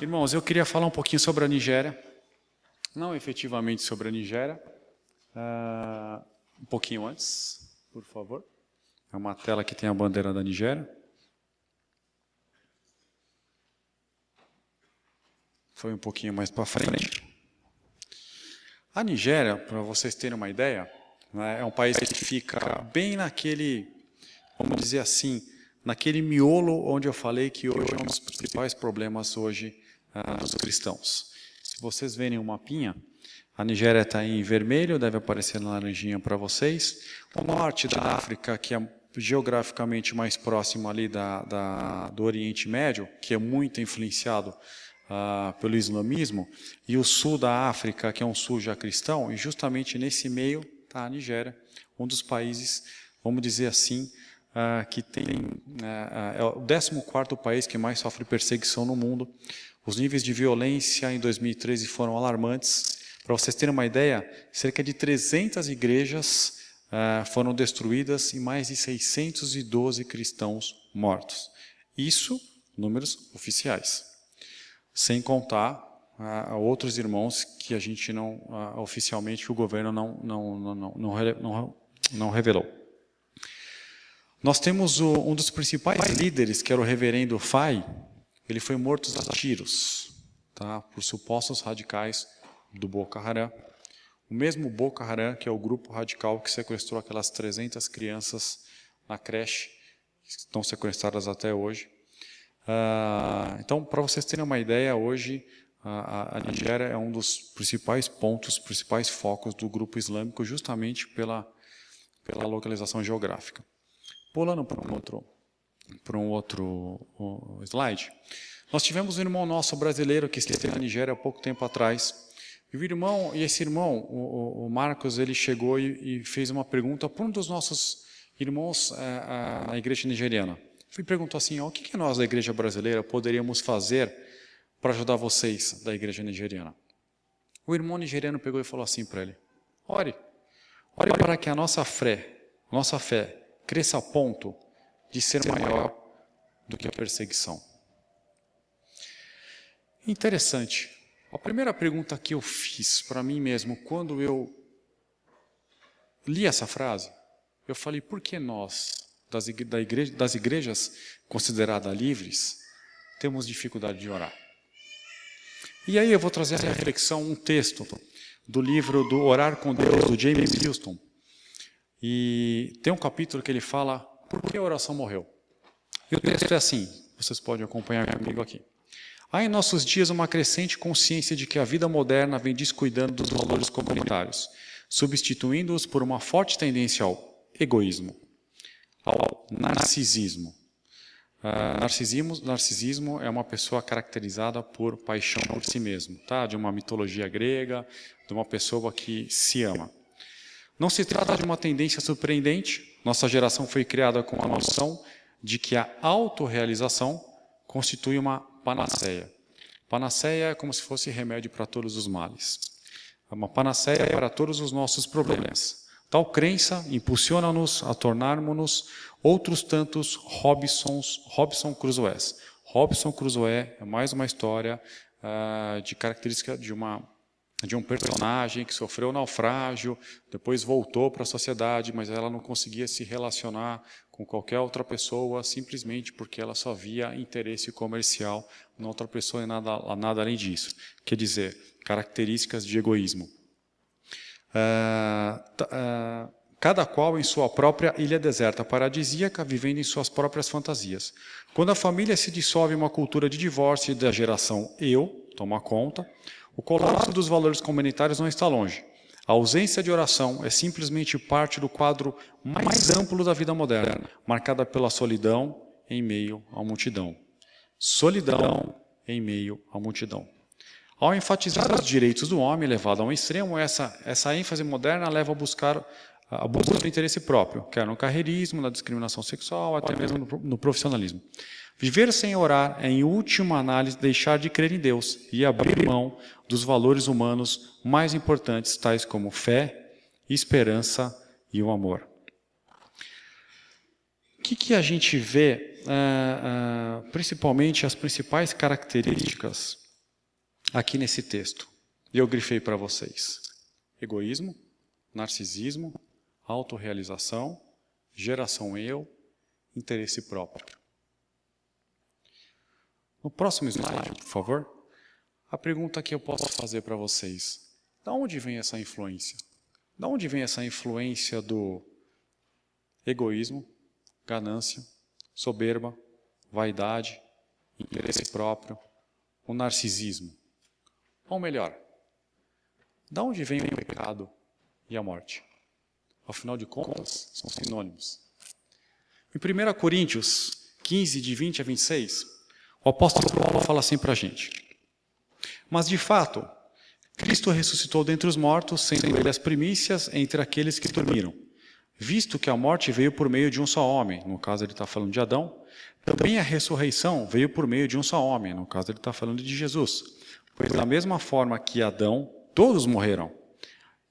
Irmãos, eu queria falar um pouquinho sobre a Nigéria, não efetivamente sobre a Nigéria, um pouquinho antes, por favor. É uma tela que tem a bandeira da Nigéria. Foi um pouquinho mais para frente. A Nigéria, para vocês terem uma ideia, né, é um país que fica bem naquele, vamos dizer assim, naquele miolo onde eu falei que hoje é um dos principais problemas hoje dos cristãos. Se vocês verem um mapinha, a Nigéria está em vermelho, deve aparecer na laranjinha para vocês. O norte da África, que é geograficamente mais próximo ali do Oriente Médio, que é muito influenciado pelo islamismo, e o sul da África, que é um sul já cristão, e justamente nesse meio está a Nigéria, um dos países, vamos dizer assim, que tem, é o 14º país que mais sofre perseguição no mundo. Os níveis de violência em 2013 foram alarmantes. Para vocês terem uma ideia, cerca de 300 igrejas foram destruídas e mais de 612 cristãos mortos. Isso, números oficiais. Sem contar outros irmãos que a gente não, oficialmente, que o governo não revelou. Nós temos um dos principais líderes, que era o reverendo Fai. Ele foi morto a tiros, tá, por supostos radicais do Boko Haram. O mesmo Boko Haram, que é o grupo radical que sequestrou aquelas 300 crianças na creche, que estão sequestradas até hoje. Então, para vocês terem uma ideia, hoje a Nigéria é um dos principais pontos, principais focos do grupo islâmico, justamente pela localização geográfica. Pulando para um outro slide, nós tivemos um irmão nosso brasileiro que esteve na Nigéria há pouco tempo atrás. E esse irmão, o Marcos, ele chegou e fez uma pergunta para um dos nossos irmãos na igreja nigeriana. Ele perguntou assim: o que nós da igreja brasileira poderíamos fazer para ajudar vocês da igreja nigeriana? O irmão nigeriano pegou e falou assim para ele: ore para que a nossa fé cresça a ponto de ser maior do que a perseguição. Interessante. A primeira pergunta que eu fiz para mim mesmo, quando eu li essa frase, eu falei: por que nós, das igrejas consideradas livres, temos dificuldade de orar? E aí eu vou trazer a reflexão, um texto do livro do Orar com Deus, do James Houston. E tem um capítulo que ele fala: por que a oração morreu? E o texto é assim, vocês podem acompanhar comigo aqui. Há em nossos dias uma crescente consciência de que a vida moderna vem descuidando dos valores comunitários, substituindo-os por uma forte tendência ao egoísmo, ao narcisismo. Narcisismo é uma pessoa caracterizada por paixão por si mesmo, tá? De uma mitologia grega, de uma pessoa que se ama. Não se trata de uma tendência surpreendente. Nossa geração foi criada com a noção de que a autorrealização constitui uma panaceia. Panaceia é como se fosse remédio para todos os males. É uma panaceia para todos os nossos problemas. Tal crença impulsiona-nos a tornarmos-nos outros tantos Robinson Crusoés. Robinson Crusoe é mais uma história de característica de um personagem que sofreu naufrágio, depois voltou para a sociedade, mas ela não conseguia se relacionar com qualquer outra pessoa, simplesmente porque ela só via interesse comercial na outra pessoa e nada além disso. Quer dizer, características de egoísmo. Cada qual em sua própria ilha deserta paradisíaca, vivendo em suas próprias fantasias. Quando a família se dissolve em uma cultura de divórcio e da geração eu toma conta, o colapso dos valores comunitários não está longe. A ausência de oração é simplesmente parte do quadro mais amplo da vida moderna, marcada pela solidão em meio à multidão. Solidão em meio à multidão. Ao enfatizar os direitos do homem, levado a um extremo, essa ênfase moderna leva a buscar a busca do interesse próprio, quer no carreirismo, na discriminação sexual, até mesmo no profissionalismo. Viver sem orar é, em última análise, deixar de crer em Deus e abrir mão dos valores humanos mais importantes, tais como fé, esperança e o amor. O que a gente vê, principalmente as principais características aqui nesse texto. E eu grifei para vocês. Egoísmo, narcisismo, autorrealização, geração eu, interesse próprio. No próximo slide, por favor, a pergunta que eu posso fazer para vocês. De onde vem essa influência? De onde vem essa influência do egoísmo, ganância, soberba, vaidade, interesse próprio, o narcisismo? Ou melhor, de onde vem o pecado e a morte? Afinal de contas, são sinônimos. Em 1 Coríntios 15, de 20 a 26, o apóstolo Paulo fala assim para a gente. Mas de fato, Cristo ressuscitou dentre os mortos, sendo ele as primícias entre aqueles que dormiram. Visto que a morte veio por meio de um só homem, no caso ele está falando de Adão, também a ressurreição veio por meio de um só homem, no caso ele está falando de Jesus. Pois da mesma forma que Adão, todos morreram,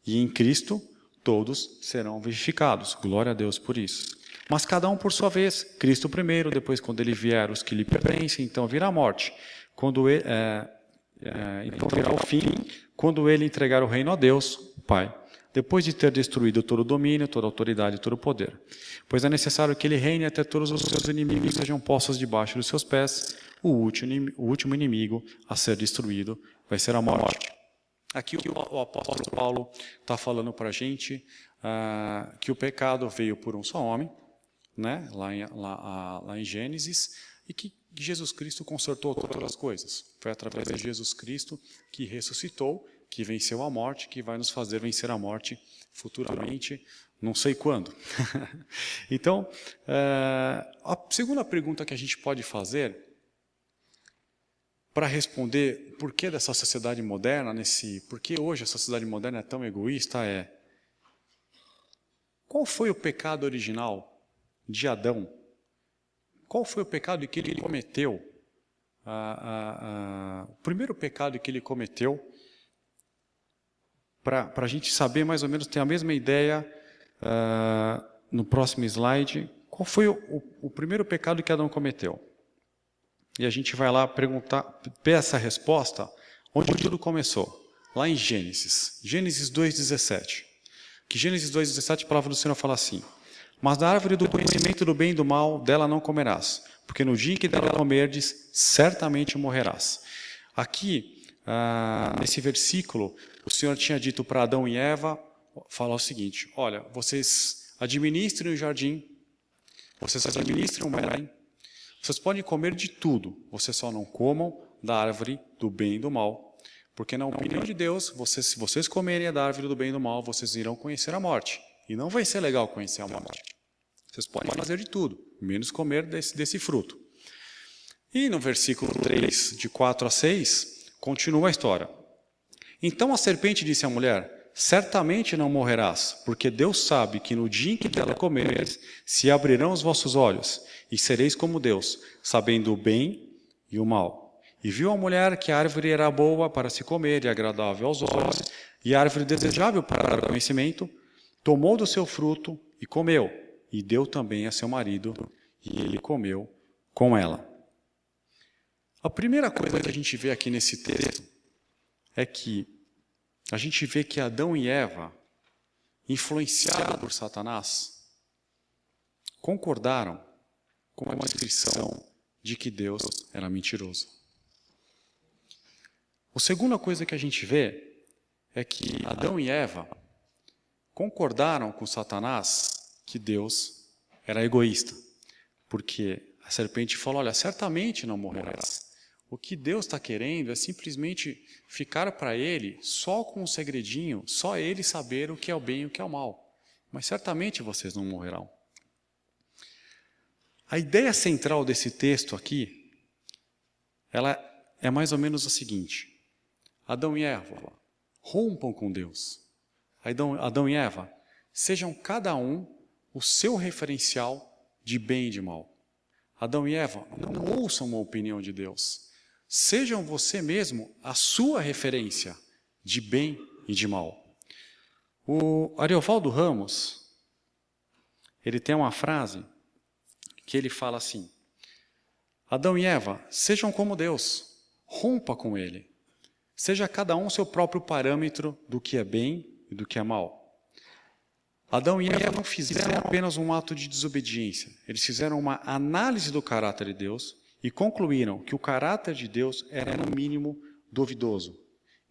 e em Cristo todos serão vivificados. Glória a Deus por isso. Mas cada um por sua vez, Cristo primeiro, depois quando ele vier os que lhe pertencem, então virá a morte. Então virá o fim, quando ele entregar o reino a Deus, o Pai, depois de ter destruído todo o domínio, toda a autoridade e todo o poder. Pois é necessário que ele reine até todos os seus inimigos sejam postos debaixo dos seus pés. O último inimigo a ser destruído vai ser a morte. Aqui o apóstolo Paulo está falando para a gente que o pecado veio por um só homem, né, lá em Gênesis, e que Jesus Cristo consertou todas as coisas. Foi através de Jesus Cristo que ressuscitou, que venceu a morte, que vai nos fazer vencer a morte futuramente, não sei quando. Então, a segunda pergunta que a gente pode fazer para responder por que dessa sociedade moderna, por que hoje a sociedade moderna é tão egoísta, qual foi o pecado original de Adão? Qual foi o pecado que ele cometeu? O primeiro pecado que ele cometeu, para a gente saber mais ou menos, ter a mesma ideia, no próximo slide, qual foi o primeiro pecado que Adão cometeu? E a gente vai lá ver essa resposta, onde tudo começou, lá em Gênesis 2,17. Que Gênesis 2,17, a palavra do Senhor fala assim: mas da árvore do conhecimento do bem e do mal, dela não comerás, porque no dia em que dela comerdes, certamente morrerás. Aqui, nesse versículo, o Senhor tinha dito para Adão e Eva, falar o seguinte: olha, vocês administrem o jardim, vocês administrem o Éden, vocês podem comer de tudo, vocês só não comam da árvore do bem e do mal, porque na opinião de Deus, se vocês comerem da árvore do bem e do mal, vocês irão conhecer a morte. E não vai ser legal conhecer a morte. Vocês podem fazer de tudo, menos comer desse fruto. E no versículo 3, de 4 a 6, continua a história. Então a serpente disse à mulher: certamente não morrerás, porque Deus sabe que no dia em que dela comeres, se abrirão os vossos olhos, e sereis como Deus, sabendo o bem e o mal. E viu a mulher que a árvore era boa para se comer e agradável aos olhos, e a árvore desejável para dar conhecimento, tomou do seu fruto e comeu, e deu também a seu marido, e ele comeu com ela. A primeira coisa que a gente vê aqui nesse texto é que a gente vê que Adão e Eva, influenciados por Satanás, concordaram com a descrição de que Deus era mentiroso. A segunda coisa que a gente vê é que Adão e Eva concordaram com Satanás que Deus era egoísta, porque a serpente falou: olha, certamente não morrerás. O que Deus está querendo é simplesmente ficar para ele só com um segredinho, só ele saber o que é o bem e o que é o mal. Mas certamente vocês não morrerão. A ideia central desse texto aqui, ela é mais ou menos a seguinte: Adão e Eva, rompam com Deus. Adão e Eva, sejam cada um o seu referencial de bem e de mal. Adão e Eva, não ouçam a opinião de Deus. Sejam você mesmo a sua referência de bem e de mal. O Ariovaldo Ramos, ele tem uma frase que ele fala assim: Adão e Eva, sejam como Deus, rompa com ele. Seja cada um seu próprio parâmetro do que é bem e do que é mal. Adão e Eva não fizeram apenas um ato de desobediência. Eles fizeram uma análise do caráter de Deus e concluíram que o caráter de Deus era, no mínimo, duvidoso.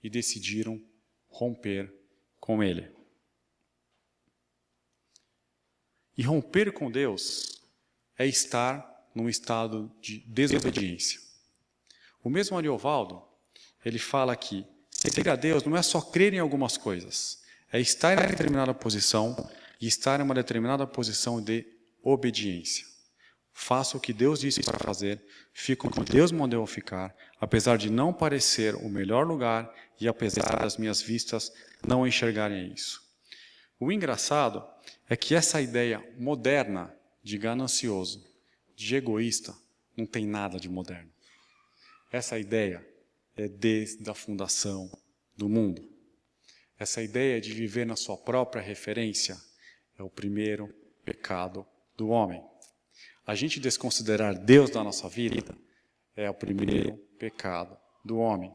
E decidiram romper com ele. E romper com Deus é estar num estado de desobediência. O mesmo Ariovaldo, ele fala que seguir a Deus não é só crer em algumas coisas. É estar em determinada posição e estar em uma determinada posição de obediência. Faça o que Deus disse para fazer, fico onde Deus mandou eu ficar, apesar de não parecer o melhor lugar e apesar das minhas vistas não enxergarem isso. O engraçado é que essa ideia moderna de ganancioso, de egoísta, não tem nada de moderno. Essa ideia é desde a fundação do mundo. Essa ideia de viver na sua própria referência é o primeiro pecado do homem. A gente desconsiderar Deus da nossa vida é o primeiro pecado do homem.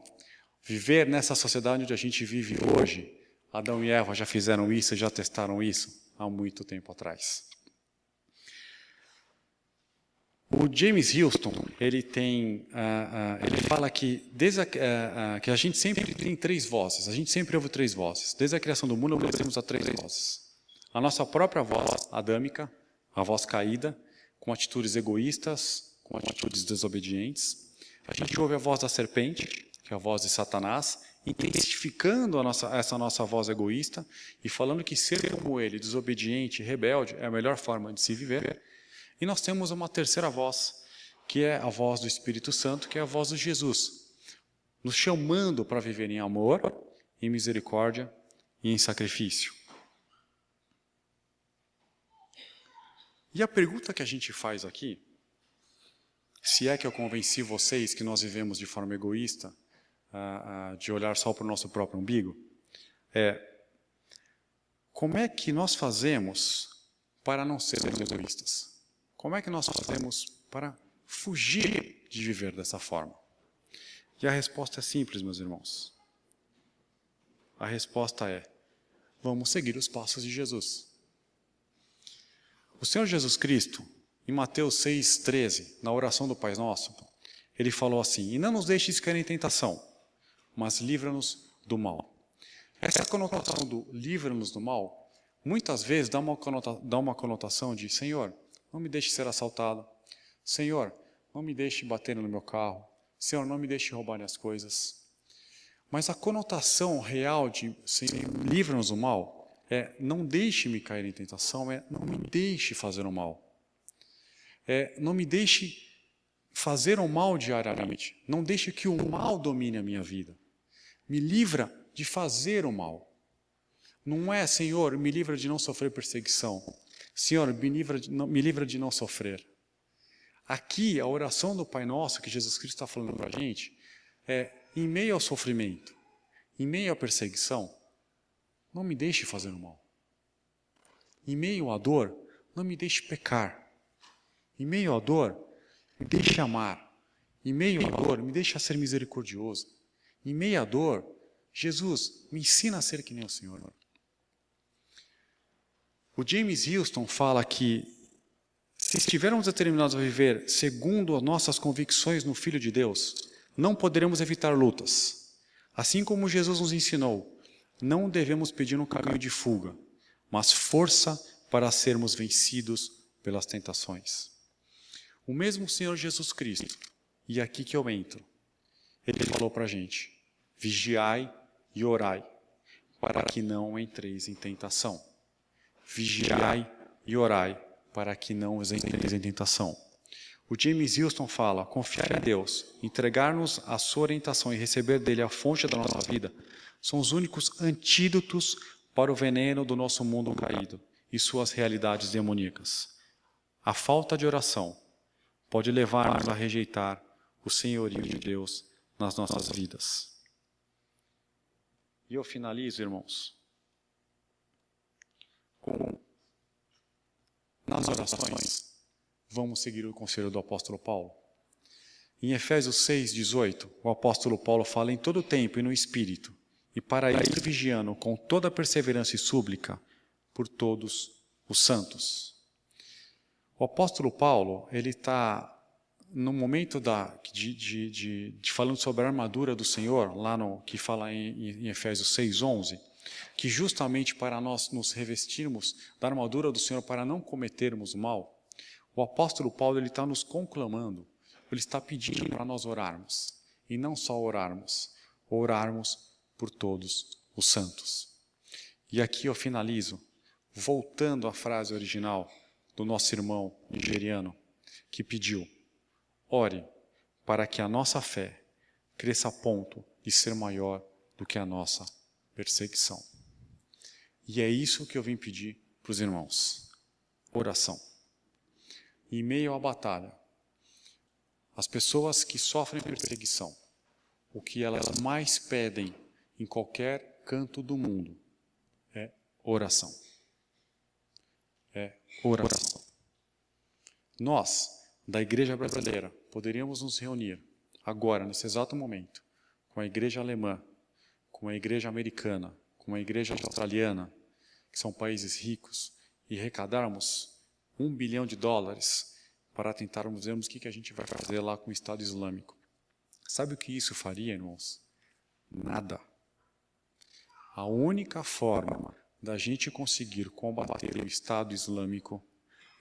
Viver nessa sociedade onde a gente vive hoje, Adão e Eva já fizeram isso, já testaram isso há muito tempo atrás. O James Houston, ele fala que, que a gente sempre tem três vozes, a gente sempre ouve três vozes. Desde a criação do mundo, obedecemos a três vozes. A nossa própria voz adâmica, a voz caída, com atitudes egoístas, com atitudes desobedientes. A gente ouve a voz da serpente, que é a voz de Satanás, intensificando essa nossa voz egoísta e falando que ser como ele, desobediente, rebelde, é a melhor forma de se viver. E nós temos uma terceira voz, que é a voz do Espírito Santo, que é a voz de Jesus, nos chamando para viver em amor, em misericórdia e em sacrifício. E a pergunta que a gente faz aqui, se é que eu convenci vocês que nós vivemos de forma egoísta, de olhar só para o nosso próprio umbigo, é: como é que nós fazemos para não sermos egoístas? Como é que nós fazemos para fugir de viver dessa forma? E a resposta é simples, meus irmãos. A resposta é: vamos seguir os passos de Jesus. O Senhor Jesus Cristo, em Mateus 6,13, na oração do Pai Nosso, ele falou assim: e não nos deixes cair em tentação, mas livra-nos do mal. Essa conotação do livra-nos do mal, muitas vezes dá uma conotação de: Senhor, não me deixe ser assaltado. Senhor, não me deixe bater no meu carro. Senhor, não me deixe roubar as coisas. Mas a conotação real de Senhor, livra-nos do mal é: não deixe-me cair em tentação, é não me deixe fazer o mal. Não me deixe fazer o mal diariamente. Não deixe que o mal domine a minha vida. Me livra de fazer o mal. Não é: Senhor, me livra de não sofrer perseguição. Senhor, me livra de não sofrer. Aqui, a oração do Pai Nosso, que Jesus Cristo está falando para a gente, é: em meio ao sofrimento, em meio à perseguição, não me deixe fazer o mal. Em meio à dor, não me deixe pecar. Em meio à dor, me deixe amar. Em meio à dor, me deixe ser misericordioso. Em meio à dor, Jesus, me ensina a ser que nem o Senhor. O James Houston fala que, se estivermos determinados a viver segundo as nossas convicções no Filho de Deus, não poderemos evitar lutas. Assim como Jesus nos ensinou, não devemos pedir um caminho de fuga, mas força para sermos vencidos pelas tentações. O mesmo Senhor Jesus Cristo, e aqui que eu entro, ele falou para a gente: vigiai e orai, para que não entreis em tentação. Vigiai e orai, para que não entreis em tentação. O James Houston fala: confiar em Deus, entregar-nos a sua orientação e receber dele a fonte da nossa vida, são os únicos antídotos para o veneno do nosso mundo caído e suas realidades demoníacas. A falta de oração pode levar-nos a rejeitar o senhorio de Deus nas nossas vidas. E eu finalizo, irmãos, nas orações, vamos seguir o conselho do apóstolo Paulo. Em Efésios 6:18, o apóstolo Paulo fala em todo tempo e no Espírito, e para isso vigiando com toda perseverança e súplica por todos os santos. O apóstolo Paulo, ele está no momento de falando sobre a armadura do Senhor, lá no que fala em Efésios 6:11, que justamente para nós nos revestirmos da armadura do Senhor para não cometermos mal, o apóstolo Paulo ele está nos conclamando, ele está pedindo para nós orarmos, e não só orarmos por todos os santos. E aqui eu finalizo, voltando à frase original do nosso irmão nigeriano, que pediu: ore para que a nossa fé cresça a ponto de ser maior do que a nossa perseguição. E é isso que eu vim pedir para os irmãos. Oração. Em meio à batalha, as pessoas que sofrem perseguição, o que elas mais pedem em qualquer canto do mundo é oração. É oração. Nós, da Igreja Brasileira, poderíamos nos reunir agora, nesse exato momento, com a Igreja Alemã, com a Igreja Americana, com a Igreja Australiana, que são países ricos, e arrecadarmos $1 bilhão para tentarmos vermos o que a gente vai fazer lá com o Estado Islâmico. Sabe o que isso faria, irmãos? Nada. A única forma da gente conseguir combater o Estado Islâmico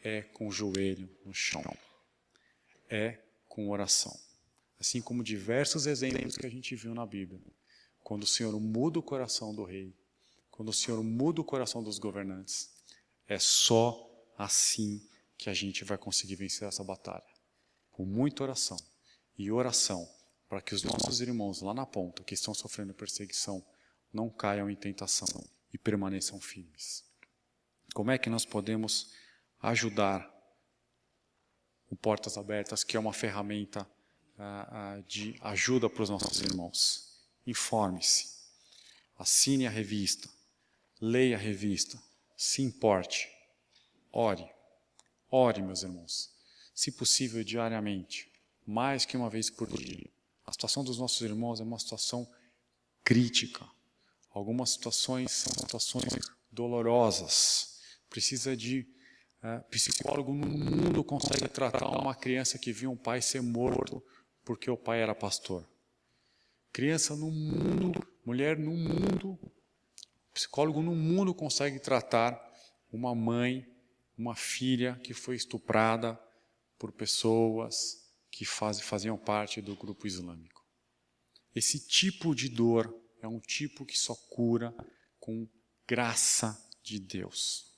é com o joelho no chão. É com oração. Assim como diversos exemplos que a gente viu na Bíblia. Quando o Senhor muda o coração do rei, quando o Senhor muda o coração dos governantes, é só assim que a gente vai conseguir vencer essa batalha. Com muita oração. E oração para que os nossos irmãos lá na ponta, que estão sofrendo perseguição, não caiam em tentação e permaneçam firmes. Como é que nós podemos ajudar o Portas Abertas, que é uma ferramenta de ajuda para os nossos irmãos? Informe-se, assine a revista, leia a revista, se importe, ore, meus irmãos, se possível diariamente, mais que uma vez por dia. A situação dos nossos irmãos é uma situação crítica. Algumas situações são situações dolorosas. Precisa de psicólogo no mundo consegue tratar uma criança que viu um pai ser morto porque o pai era pastor. Criança no mundo, mulher no mundo, psicólogo no mundo consegue tratar uma mãe, uma filha que foi estuprada por pessoas que faziam parte do grupo islâmico. Esse tipo de dor é um tipo que só cura com graça de Deus.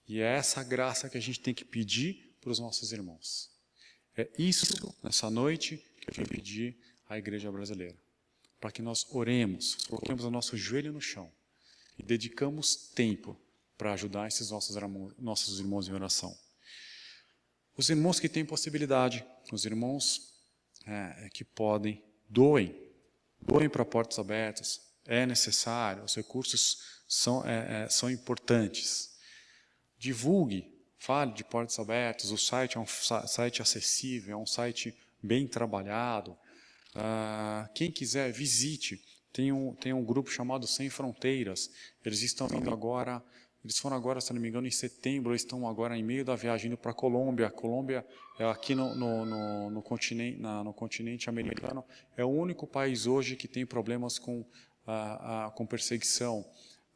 E é essa graça que a gente tem que pedir para os nossos irmãos. É isso, nessa noite, que eu vim pedir à Igreja Brasileira. Para que nós oremos, coloquemos o nosso joelho no chão e dedicamos tempo para ajudar esses nossos irmãos em oração. Os irmãos que têm possibilidade, os irmãos que podem, doem para Portas Abertas, é necessário, os recursos são importantes. Divulgue, fale de Portas Abertas, o site é um site acessível, é um site bem trabalhado. Quem quiser, visite. Tem um grupo chamado Sem Fronteiras, eles estão indo agora, eles foram agora, se não me engano, em setembro, eles estão agora em meio da viagem indo para a Colômbia. A Colômbia é aqui no continente americano, é o único país hoje que tem problemas com perseguição.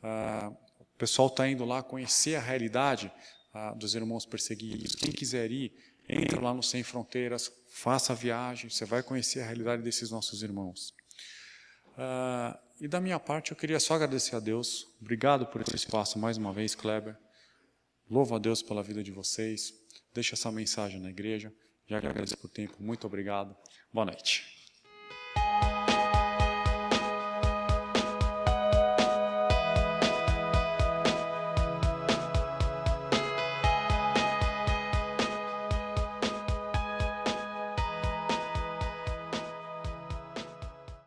O pessoal está indo lá conhecer a realidade dos irmãos perseguidos. Quem quiser ir, entre lá no Sem Fronteiras, faça a viagem, você vai conhecer a realidade desses nossos irmãos. E da minha parte, eu queria só agradecer a Deus. Obrigado por esse espaço mais uma vez, Kleber. Louvo a Deus pela vida de vocês. Deixo essa mensagem na igreja. Já agradeço por tempo. Muito obrigado. Boa noite.